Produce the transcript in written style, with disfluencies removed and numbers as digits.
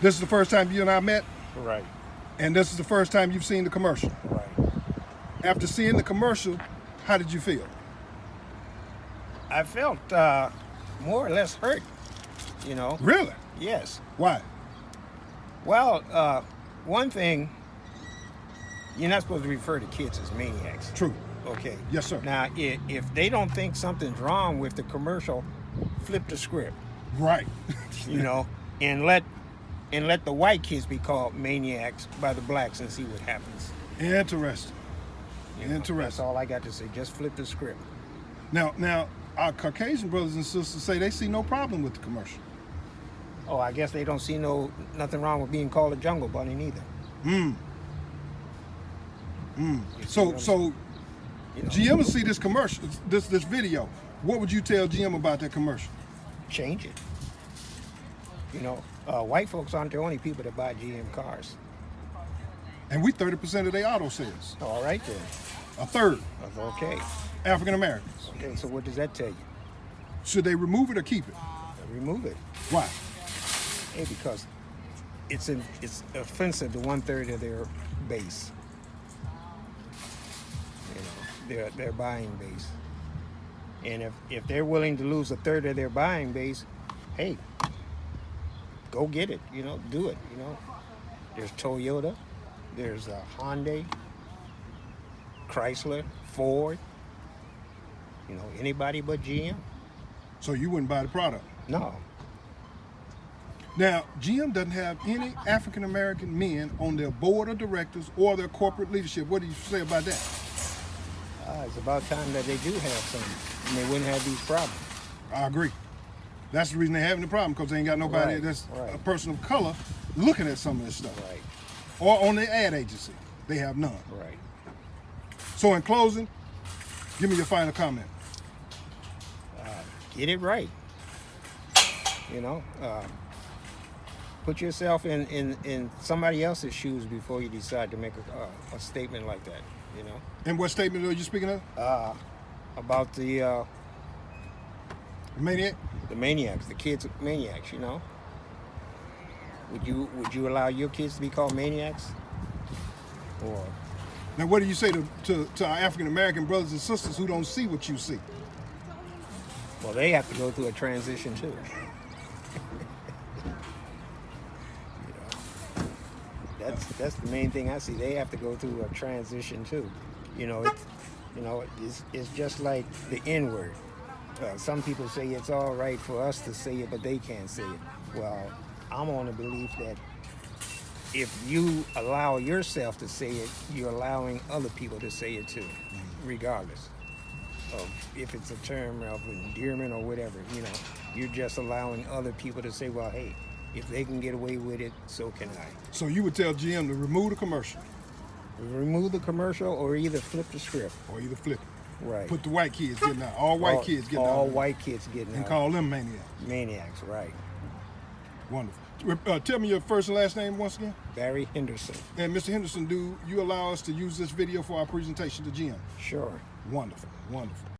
This is the first time you and I met, Right. and this is the first time you've seen the commercial. Right. After seeing the commercial, how did you feel? I felt more or less hurt. You know. Really? Yes. Why? Well, one thing, you're not supposed to refer to kids as maniacs. True. Okay. Yes, sir. Now, if they don't think something's wrong with the commercial, flip the script. Right. You know, and let the white kids be called maniacs by the blacks and see what happens. Interesting. You know, Interesting. That's all I got to say. Just flip the script. Now, our Caucasian brothers and sisters say they see no problem with the commercial. Oh, I guess they don't see nothing wrong with being called a jungle bunny neither. So, You know, GM will see this commercial, this video. What would you tell GM about that commercial? change it. You know, white folks aren't the only people that buy GM cars. And we 30% of their auto sales. All right then. A third, Okay. African Americans. Okay. So what does that tell you? Should they remove it or keep it? Remove it. Why? Hey, because it's offensive to 1/3 of their base. You know, their buying base. And if they're willing to lose 1/3 of their buying base, hey, go get it. You know, do it. You know, there's Toyota, there's Hyundai, Chrysler, Ford. You know, anybody but GM. So you wouldn't buy the product. No. Now, GM doesn't have any African American men on their board of directors or their corporate leadership. What do you say about that? It's about time that they do have some, and they wouldn't have these problems. I agree. That's the reason they're having the problem, because they ain't got nobody Right, that's right. a person of color looking at some of this stuff. Right, Or on their ad agency. They have none. right. So in closing, give me your final comment. Get it right. You know, put yourself in somebody else's shoes before you decide to make a statement like that. You know, And what statement are you speaking of? about the Maniac? maniacs, the kids maniacs. You know, would you allow your kids to be called maniacs? Or Now, what do you say to our African American brothers and sisters who don't see what you see? well, they have to go through a transition too. That's the main thing I see. They have to go through a transition too. You know, it's just like the N word. Some people say it's all right for us to say it, but they can't say it. Well, I'm on the belief that if you allow yourself to say it, you're allowing other people to say it too, regardless of if it's a term of endearment or whatever. You know, you're just allowing other people to say, well, hey, if they can get away with it, so can I. So you would tell GM to remove the commercial Remove the commercial or either flip the script. or either flip it. Right. Put the white kids getting out. All white kids getting out. All white kids getting And out. call them maniacs. Maniacs, right. Wonderful. Tell me your first and last name once again. Barry Henderson. And Mr. Henderson, do you allow us to use this video for our presentation to GM? Sure. Wonderful. Wonderful.